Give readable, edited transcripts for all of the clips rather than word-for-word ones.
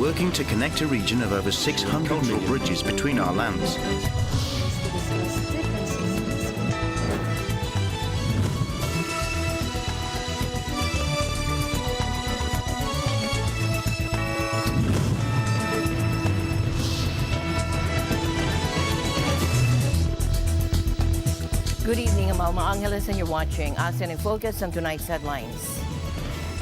working to connect a region of over 600 million bridges between our lands. Good evening, I'm Alma Angeles and you're watching ASEAN in Focus on tonight's headlines.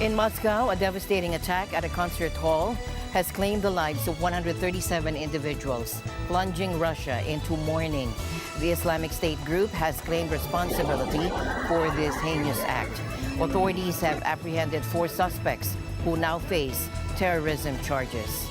In Moscow, a devastating attack at a concert hall has claimed the lives of 137 individuals, plunging Russia into mourning. The Islamic State group has claimed responsibility for this heinous act. Authorities have apprehended 4 suspects who now face terrorism charges.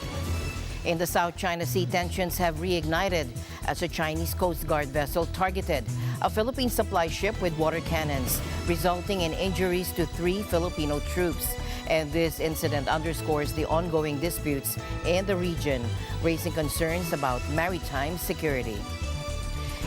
In the South China Sea, tensions have reignited as a Chinese Coast Guard vessel targeted a Philippine supply ship with water cannons, resulting in injuries to 3 Filipino troops. And this incident underscores the ongoing disputes in the region, raising concerns about maritime security.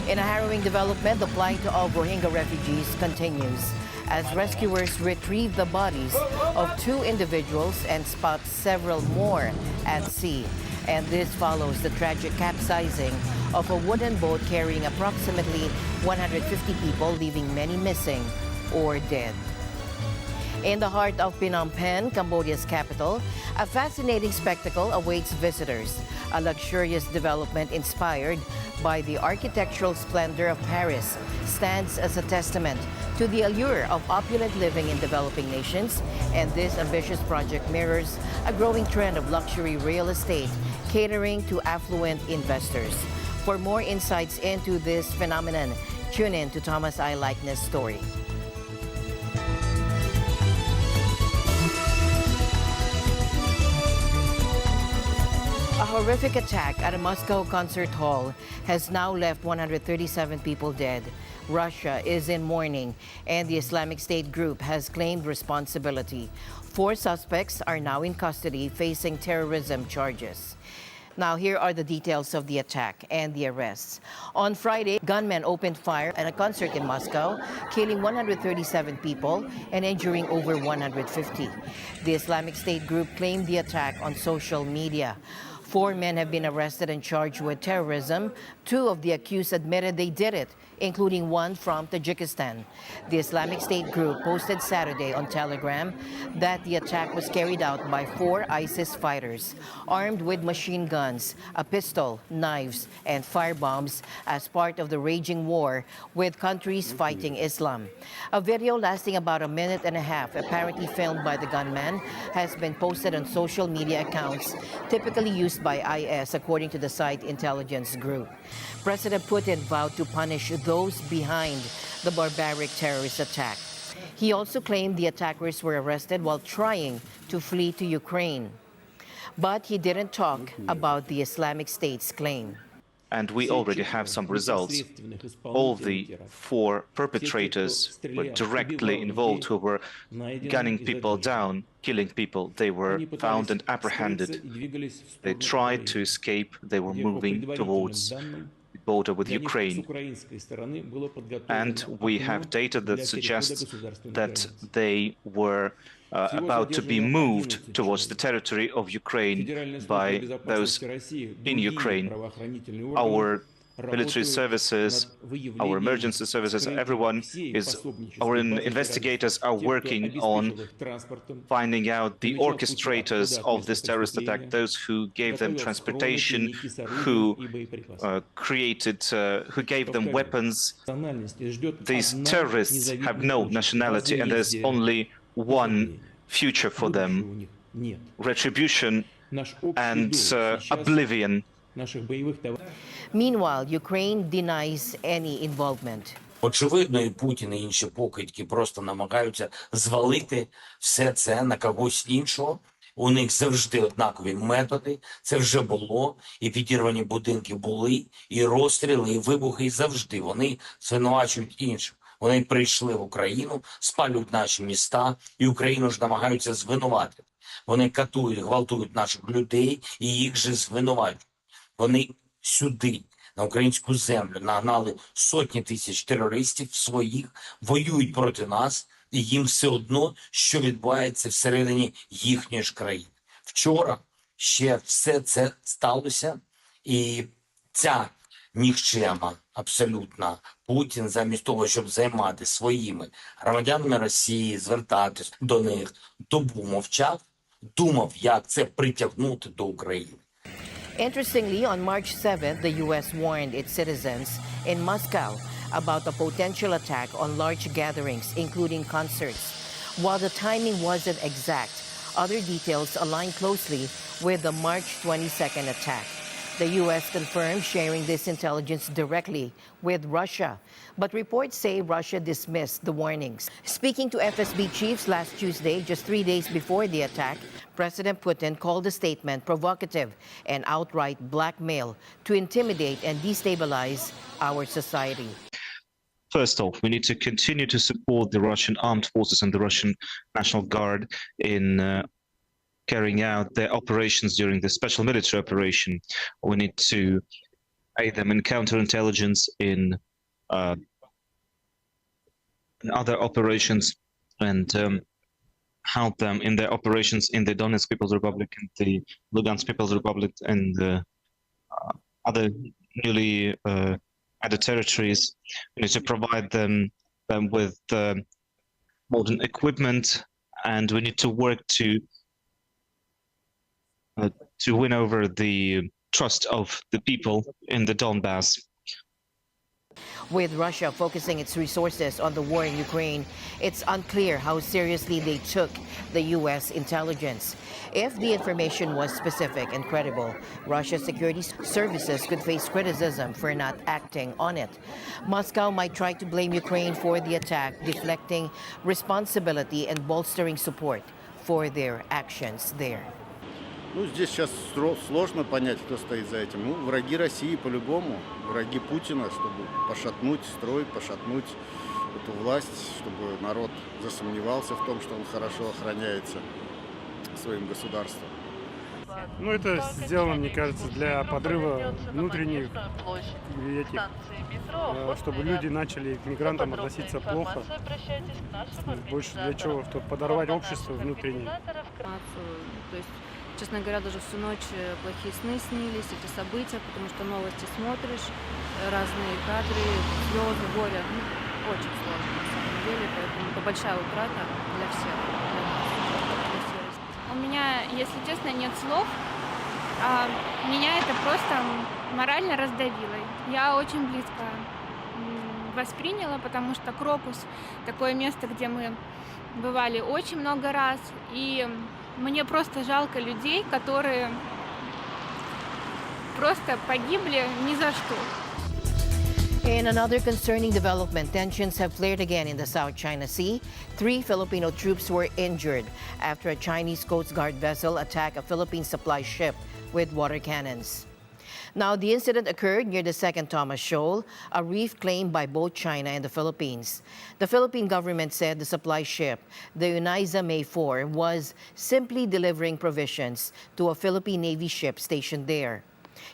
In a harrowing development, the plight of Rohingya refugees continues as rescuers retrieve the bodies of 2 individuals and spot several more at sea. And this follows the tragic capsizing of a wooden boat carrying approximately 150 people, leaving many missing or dead. In the heart of Phnom Penh, Cambodia's capital, a fascinating spectacle awaits visitors. A luxurious development inspired by the architectural splendor of Paris stands as a testament to the allure of opulent living in developing nations, and this ambitious project mirrors a growing trend of luxury real estate catering to affluent investors. For more insights into this phenomenon, tune in to Thomas I. Likeness' story. A horrific attack at a Moscow concert hall has now left 137 people dead. Russia is in mourning, and the Islamic State group has claimed responsibility. 4 suspects are now in custody facing terrorism charges. Now, here are the details of the attack and the arrests. On Friday, gunmen opened fire at a concert in Moscow, killing 137 people and injuring over 150. The Islamic State group claimed the attack on social media. 4 men have been arrested and charged with terrorism. 2 of the accused admitted they did it, including one from Tajikistan. The Islamic State group posted Saturday on Telegram that the attack was carried out by 4 ISIS fighters, armed with machine guns, a pistol, knives, and firebombs as part of the raging war with countries fighting Islam. A video lasting about a minute and a half, apparently filmed by the gunman, has been posted on social media accounts typically used by IS, according to the site intelligence group. President Putin vowed to punish those behind the barbaric terrorist attack. He also claimed the attackers were arrested while trying to flee to Ukraine. But he didn't talk about the Islamic State's claim. And we already have some results. All the 4 perpetrators were directly involved, who were gunning people down, killing people. They were found and apprehended. They tried to escape. They were moving towards the border with Ukraine. And we have data that suggests that they were about to be moved towards the territory of Ukraine by those in Ukraine. Our military services, our emergency services, our investigators are working on finding out the orchestrators of this terrorist attack, those who gave them transportation, who gave them weapons. These terrorists have no nationality, and there's only one future for them: retribution and oblivion. Meanwhile, Ukraine denies any involvement. Очевидно, і Путін, і інші покидьки просто намагаються звалити все це на когось іншого. У них завжди однакові методи, це вже було, і підірвані будинки були, і розстріли, і вибухи, і завжди вони звинувачують інших. Вони прийшли в Україну, спалюють наші міста, і Україну ж намагаються звинуватити. Вони катують, гвалтують наших людей, і їх же звинувачують. Вони сюди, на українську землю, нагнали сотні тисяч терористів своїх, воюють проти нас, і їм все одно, що відбувається всередині їхньої ж країни. Вчора ще все це сталося, і ця нікчема абсолютно Путін, замість того, щоб займати своїми громадянами Росії, звертатись до них, добу мовчав, думав, як це притягнути до України. Interestingly, on March 7th, the U.S. warned its citizens in Moscow about a potential attack on large gatherings, including concerts. While the timing wasn't exact, other details align closely with the March 22nd attack. The U.S. confirmed sharing this intelligence directly with Russia, but reports say Russia dismissed the warnings. Speaking to FSB chiefs last Tuesday, just 3 days before the attack, President Putin called the statement provocative and outright blackmail to intimidate and destabilize our society. First off, we need to continue to support the Russian armed forces and the Russian National Guard in carrying out their operations during the special military operation. We need to aid them in counterintelligence, in other operations, and help them in their operations in the Donetsk People's Republic and the Lugansk People's Republic and the other newly added territories. We need to provide them with modern equipment, and we need to work to win over the trust of the people in the Donbass. With Russia focusing its resources on the war in Ukraine, it's unclear how seriously they took the U.S. intelligence. If the information was specific and credible, Russia's security services could face criticism for not acting on it. Moscow might try to blame Ukraine for the attack, deflecting responsibility and bolstering support for their actions there. Ну, здесь сейчас сложно понять, кто стоит за этим. Ну, враги России по-любому, враги Путина, чтобы пошатнуть строй, пошатнуть эту власть, чтобы народ засомневался в том, что он хорошо охраняется своим государством. Ну, это сделано, мне кажется, для подрыва внутренних этих, чтобы люди начали к мигрантам относиться плохо. Больше для чего? Чтобы подорвать общество внутреннее. То есть, честно говоря, даже всю ночь плохие сны снились, эти события, потому что новости смотришь, разные кадры, слезы, горе. Ну, очень сложно на самом деле, поэтому это большая утрата для всех. У меня, если честно, нет слов. Меня это просто морально раздавило. Я очень близко восприняла, потому что Крокус – такое место, где мы бывали очень много раз. И мне просто жалко людей, которые просто погибли ни за что. In another concerning development, tensions have flared again in the South China Sea. 3 Filipino troops were injured after a Chinese Coast Guard vessel attacked a Philippine supply ship with water cannons. Now, the incident occurred near the second Thomas Shoal, a reef claimed by both China and the Philippines. The Philippine government said the supply ship, the Uniza May 4, was simply delivering provisions to a Philippine Navy ship stationed there.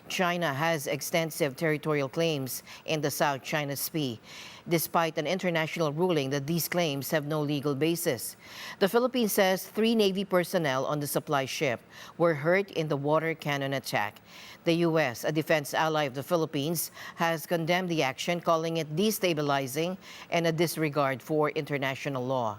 China has extensive territorial claims in the South China Sea, despite an international ruling that these claims have no legal basis. The Philippines says 3 Navy personnel on the supply ship were hurt in the water cannon attack. The U.S., a defense ally of the Philippines, has condemned the action, calling it destabilizing and a disregard for international law.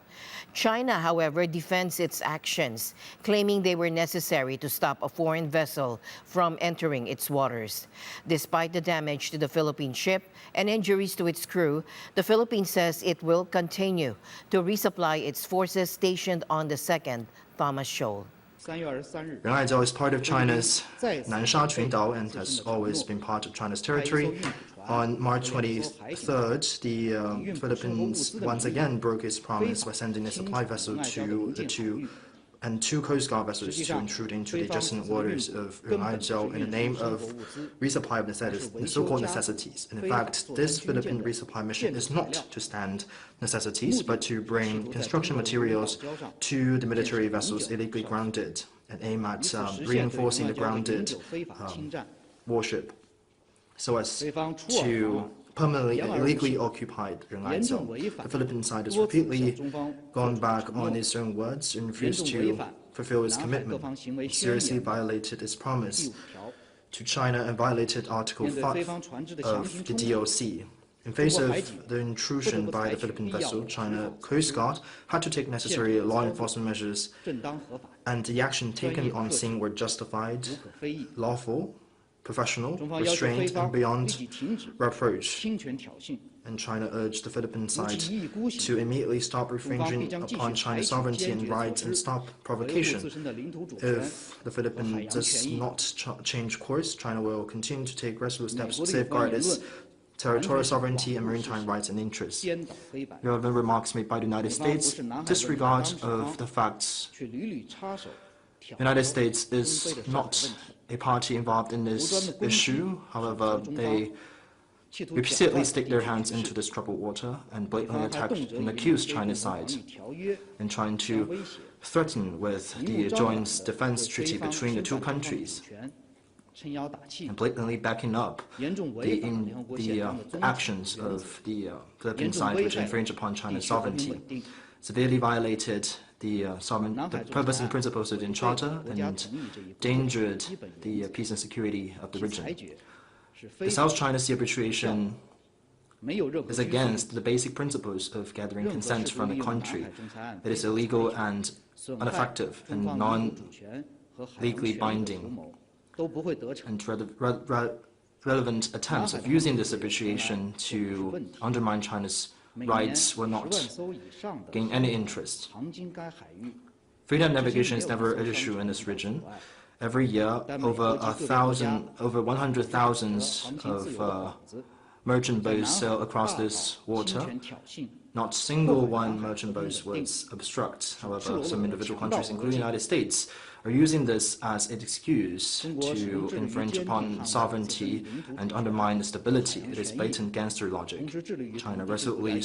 China, however, defends its actions, claiming they were necessary to stop a foreign vessel from entering its waters. Despite the damage to the Philippine ship and injuries to its crew, the Philippines says it will continue to resupply its forces stationed on the second Thomas Shoal. Rheingau is part of China's Nansha Qundao and has always been part of China's territory. On March 23rd, the Philippines once again broke its promise by sending a supply vessel to the two Coast Guard vessels to intrude into the adjacent waters of Rheingau in the name of resupply of so-called necessities. And in fact, this Philippine resupply mission is not to stand necessities, but to bring construction materials to the military vessels illegally grounded and aim at reinforcing the grounded warship so as to permanently and illegally occupied Rheingau. The Philippine side has repeatedly gone back on its own words and refused to fulfill its commitment, seriously violated its promise to China and violated Article 5 of the DOC. In face of the intrusion by the Philippine vessel, China Coast Guard had to take necessary law enforcement measures, and the action taken on scene were justified, lawful, professional, restrained, and beyond reproach. And China urged the Philippine side to immediately stop infringing upon China's sovereignty and rights and stop provocation. If the Philippines does not change course, China will continue to take resolute steps to safeguard its territorial sovereignty and maritime rights and interests. Relevant remarks made by the United States disregard of the facts. The United States is not a party involved in this issue. However, they repeatedly stick their hands into this troubled water and blatantly attack and accuse China's side in trying to threaten with the joint defense treaty between the two countries and blatantly backing up the actions of the Philippine side which infringe upon China's sovereignty, severely violated the purpose and principles of the Charter and endangered the peace and security of the region. The South China Sea arbitration is against the basic principles of gathering consent from the country. It is illegal and ineffective and non-legally binding. And relevant attempts of using this arbitration to undermine China's rights will not gain any interest. Freedom of navigation is never an issue in this region. Every year, over 100,000 of merchant boats sail across this water. Not single one merchant boat was obstructed. However, some individual countries, including the United States, are using this as an excuse to infringe upon sovereignty and undermine the stability. It is blatant gangster logic. China resolutely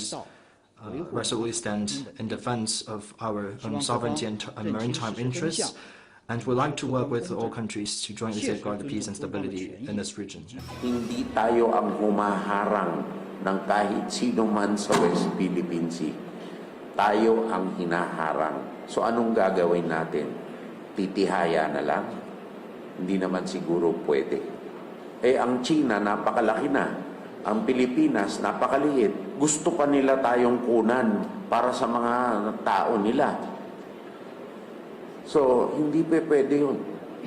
stands in defense of our own sovereignty and maritime interests, and would like to work with all countries to jointly safeguard the peace and stability in this region. Hindi tayo ang humaharang ng kahit sino man sa West Philippine Sea. Tayo ang hinaharang. So anong gagawin natin? Titihaya na lang? Hindi naman siguro pwede. Ang China napakalaki na. Ang Pilipinas napakaliit. Gusto pa nila tayong kunan para sa mga tao nila. So, hindi pwede yun.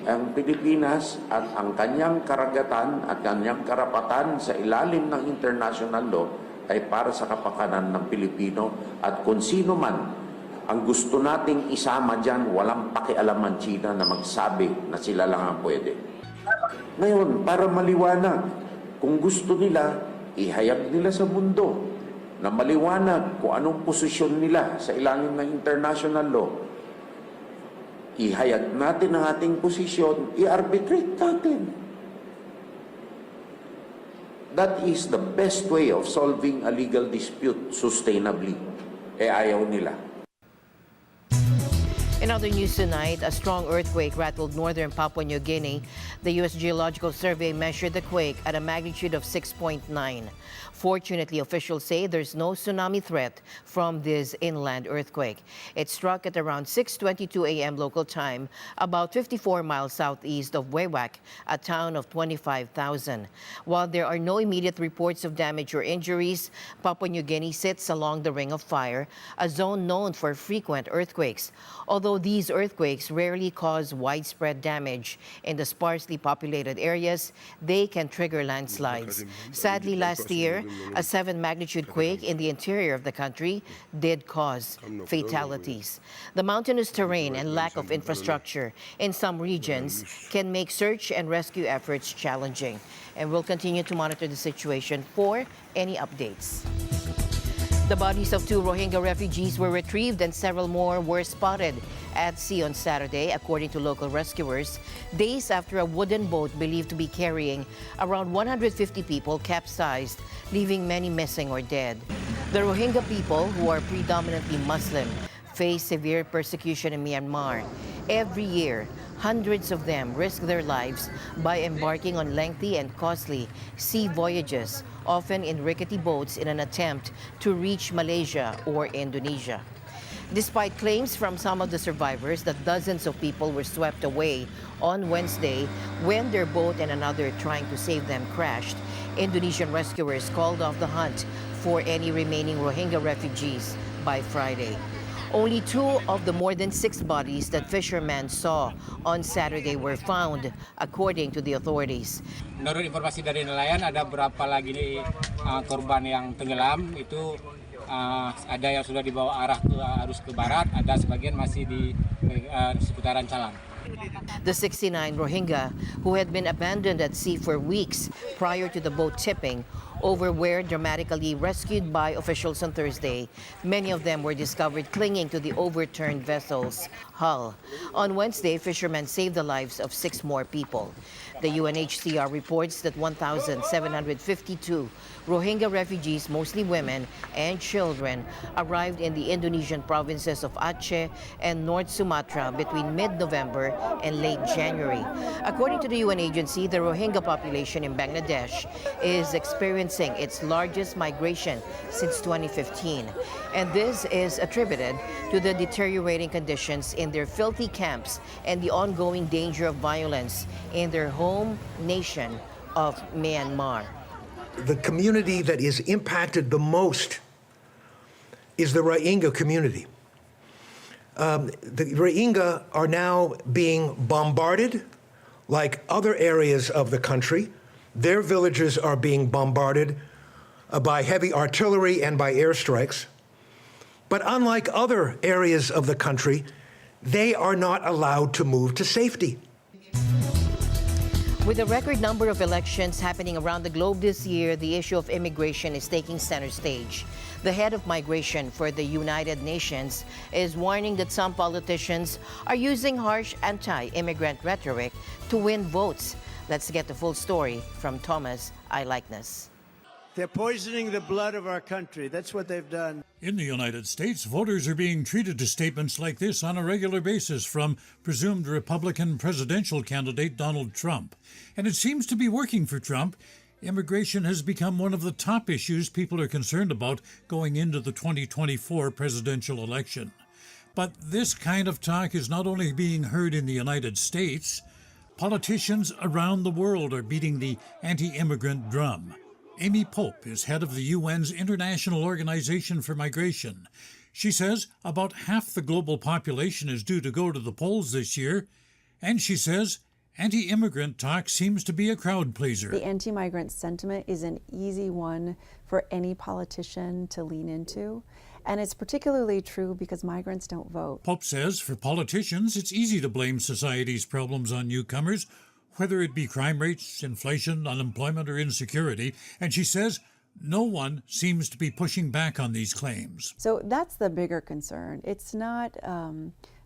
Ang Pilipinas at ang kanyang karagatan at kanyang karapatan sa ilalim ng international law ay para sa kapakanan ng Pilipino, at kung sino man ang gusto nating isama dyan, walang pakialaman China na magsabi na sila lang ang pwede. Ngayon, para maliwanag, kung gusto nila, ihayag nila sa mundo na maliwanag kung anong posisyon nila sa ilalim ng international law. Ihayag natin ang ating posisyon, i-arbitrate natin. That is the best way of solving a legal dispute sustainably. Ayaw nila. In other news tonight, a strong earthquake rattled northern Papua New Guinea. The U.S. Geological Survey measured the quake at a magnitude of 6.9. Fortunately, officials say there's no tsunami threat from this inland earthquake. It struck at around 6:22 a.m. local time, about 54 miles southeast of Wewak, a town of 25,000. While there are no immediate reports of damage or injuries, Papua New Guinea sits along the Ring of Fire, a zone known for frequent earthquakes. Although these earthquakes rarely cause widespread damage in the sparsely populated areas, they can trigger landslides. Sadly, last year, a 7-magnitude quake in the interior of the country did cause fatalities. The mountainous terrain and lack of infrastructure in some regions can make search and rescue efforts challenging. And we'll continue to monitor the situation for any updates. The bodies of 2 Rohingya refugees were retrieved and several more were spotted at sea on Saturday, according to local rescuers, days after a wooden boat believed to be carrying around 150 people capsized, leaving many missing or dead. The Rohingya people, who are predominantly Muslim, face severe persecution in Myanmar. Every year, hundreds of them risk their lives by embarking on lengthy and costly sea voyages, often in rickety boats in an attempt to reach Malaysia or Indonesia. Despite claims from some of the survivors that dozens of people were swept away on Wednesday when their boat and another trying to save them crashed, Indonesian rescuers called off the hunt for any remaining Rohingya refugees by Friday. Only 2 of the more than 6 bodies that fishermen saw on Saturday were found, according to the authorities. Menurut informasi dari nelayan, ada berapa lagi korban yang tenggelam. Itu ada yang sudah dibawa arus ke barat, ada sebagian masih di seputaran Calang. The 69 Rohingya, who had been abandoned at sea for weeks prior to the boat tipping over, were dramatically rescued by officials on Thursday. Many of them were discovered clinging to the overturned vessel's hull. On Wednesday, fishermen saved the lives of 6 more people. The UNHCR reports that 1,752 Rohingya refugees, mostly women and children, arrived in the Indonesian provinces of Aceh and North Sumatra between mid-November and late January. According to the UN agency, the Rohingya population in Bangladesh is experiencing its largest migration since 2015. And this is attributed to the deteriorating conditions in their filthy camps and the ongoing danger of violence in their home nation of Myanmar. The community that is impacted the most is the Rohingya community. The Rohingya are now being bombarded like other areas of the country. Their villages are being bombarded by heavy artillery and by airstrikes. But unlike other areas of the country, they are not allowed to move to safety. With a record number of elections happening around the globe this year, the issue of immigration is taking center stage. The head of migration for the United Nations is warning that some politicians are using harsh anti-immigrant rhetoric to win votes. Let's get the full story from Thomas Eyelikeness. They're poisoning the blood of our country. That's what they've done. In the United States, voters are being treated to statements like this on a regular basis from presumed Republican presidential candidate Donald Trump. And it seems to be working for Trump. Immigration has become one of the top issues people are concerned about going into the 2024 presidential election. But this kind of talk is not only being heard in the United States. Politicians around the world are beating the anti-immigrant drum. Amy Pope is head of the UN's International Organization for Migration. She says about half the global population is due to go to the polls this year, and she says anti-immigrant talk seems to be a crowd pleaser. The anti-migrant sentiment is an easy one for any politician to lean into, and it's particularly true because migrants don't vote. Pope says for politicians, it's easy to blame society's problems on newcomers, whether it be crime rates, inflation, unemployment, or insecurity. And she says no one seems to be pushing back on these claims. So that's the bigger concern. It's not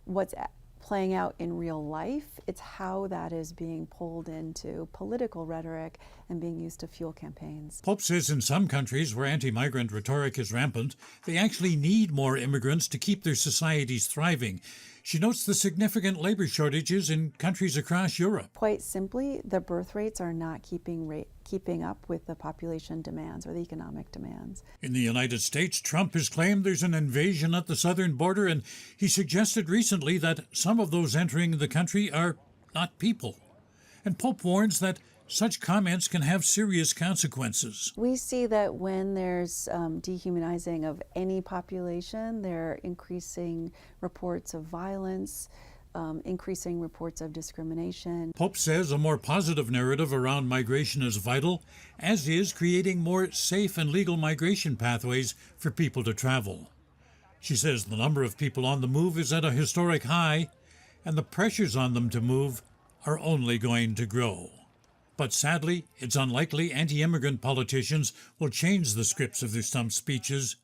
what's playing out in real life. It's how that is being pulled into political rhetoric and being used to fuel campaigns. Pope says in some countries where anti-migrant rhetoric is rampant, they actually need more immigrants to keep their societies thriving. She notes the significant labor shortages in countries across Europe. Quite simply, the birth rates are not keeping up with the population demands or the economic demands. In the United States, Trump has claimed there's an invasion at the southern border, and he suggested recently that some of those entering the country are not people. And Pope warns that such comments can have serious consequences. We see that when there's dehumanizing of any population, there are increasing reports of violence, increasing reports of discrimination. Pope says a more positive narrative around migration is vital, as is creating more safe and legal migration pathways for people to travel. She says the number of people on the move is at a historic high, and the pressures on them to move are only going to grow. But sadly, it's unlikely anti-immigrant politicians will change the scripts of their stump speeches.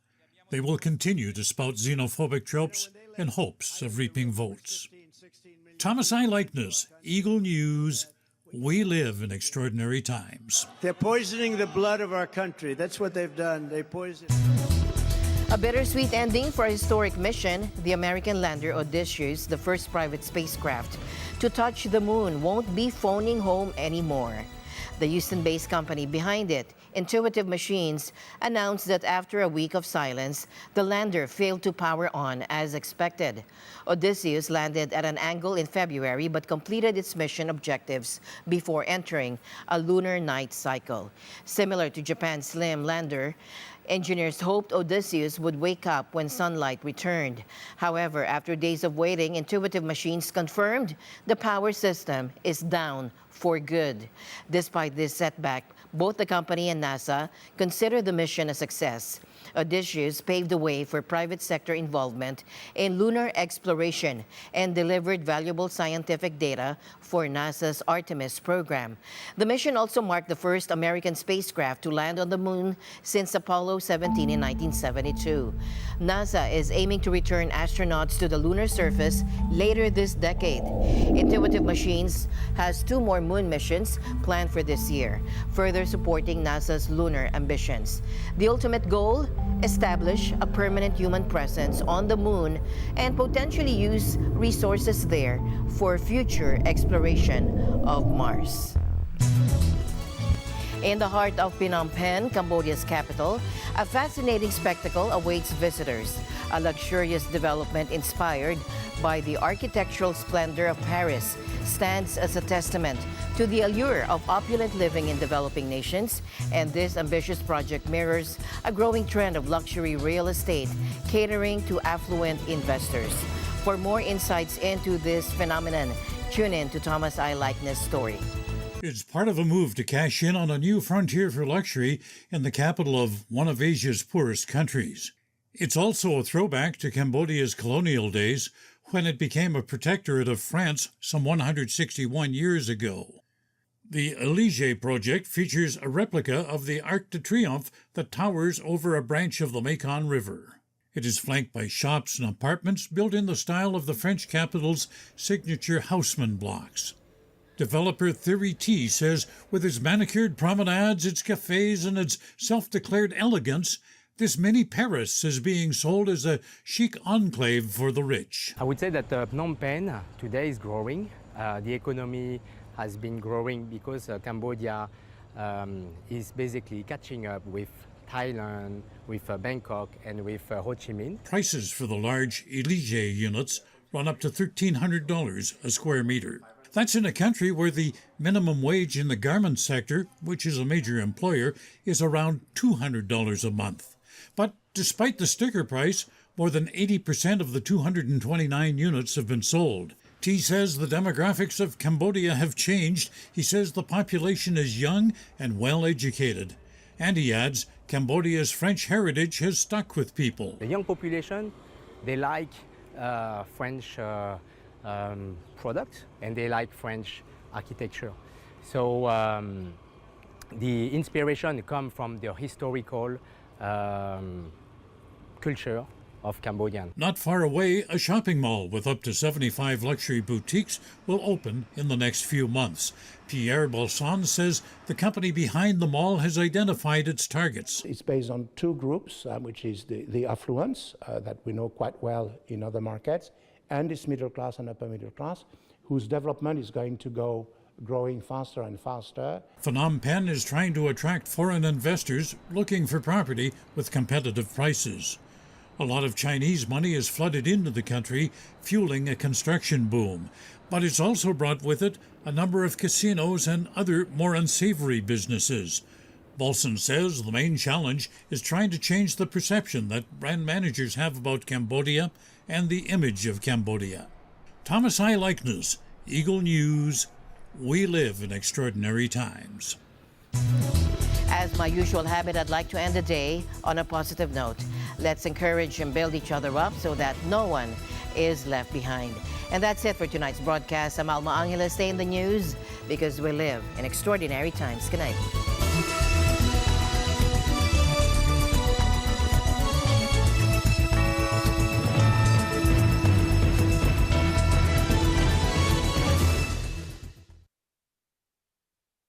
They will continue to spout xenophobic tropes in hopes of reaping votes. Thomas Eyelikeness, Eagle News. We live in extraordinary times. They're poisoning the blood of our country. That's what they've done. They poison. A bittersweet ending for a historic mission. The American lander Odysseus, the first private spacecraft to touch the moon, won't be phoning home anymore. The Houston-based company behind it, Intuitive Machines, announced that after a week of silence, the lander failed to power on as expected. Odysseus landed at an angle in February but completed its mission objectives before entering a lunar night cycle. Similar to Japan's SLIM lander, engineers hoped Odysseus would wake up when sunlight returned. However, after days of waiting, Intuitive Machines confirmed the power system is down for good. Despite this setback, both the company and NASA consider the mission a success. Odysseus paved the way for private sector involvement in lunar exploration and delivered valuable scientific data for NASA's Artemis program. The mission also marked the first American spacecraft to land on the moon since Apollo 17 in 1972. NASA is aiming to return astronauts to the lunar surface later this decade. Intuitive Machines has 2 more moon missions planned for this year, further supporting NASA's lunar ambitions. The ultimate goal? Establish a permanent human presence on the moon and potentially use resources there for future exploration of Mars. In the heart of Phnom Penh, Cambodia's capital, a fascinating spectacle awaits visitors. A luxurious development inspired by the architectural splendor of Paris stands as a testament to the allure of opulent living in developing nations, and this ambitious project mirrors a growing trend of luxury real estate catering to affluent investors. For more insights into this phenomenon, tune in to Thomas I. Likeness' story. It's part of a move to cash in on a new frontier for luxury in the capital of one of Asia's poorest countries. It's also a throwback to Cambodia's colonial days, when it became a protectorate of France some 161 years ago. The Élysée project features a replica of the Arc de Triomphe that towers over a branch of the Mekong River. It is flanked by shops and apartments built in the style of the French capital's signature Haussmann blocks. Developer Theory T says with its manicured promenades, its cafes, and its self-declared elegance, this mini Paris is being sold as a chic enclave for the rich. I would say that Phnom Penh today is growing. The economy has been growing because Cambodia is basically catching up with Thailand, with Bangkok, and with Ho Chi Minh. Prices for the large Élysée units run up to $1,300 a square meter. That's in a country where the minimum wage in the garment sector, which is a major employer, is around $200 a month. But despite the sticker price, more than 80% of the 229 units have been sold. T says the demographics of Cambodia have changed. He says the population is young and well-educated. And he adds, Cambodia's French heritage has stuck with people. The young population, they like French products and they like French architecture. So the inspiration comes from the historical culture of Cambodian. Not far away, a shopping mall with up to 75 luxury boutiques will open in the next few months. Pierre Bolson says the company behind the mall has identified its targets. It's based on 2 groups, which is the affluents that we know quite well in other markets, and this middle class and upper middle class, whose development is going to go growing faster and faster. Phnom Penh is trying to attract foreign investors looking for property with competitive prices. A lot of Chinese money is flooded into the country, fueling a construction boom. But it's also brought with it a number of casinos and other more unsavory businesses. Bolson says the main challenge is trying to change the perception that brand managers have about Cambodia and the image of Cambodia. Thomas I. Likeness, Eagle News. We live in extraordinary times. As my usual habit, I'd like to end the day on a positive note. Let's encourage and build each other up so that no one is left behind. And that's it for tonight's broadcast. I'm Alma Angeles. Stay in the news because we live in extraordinary times. Good night.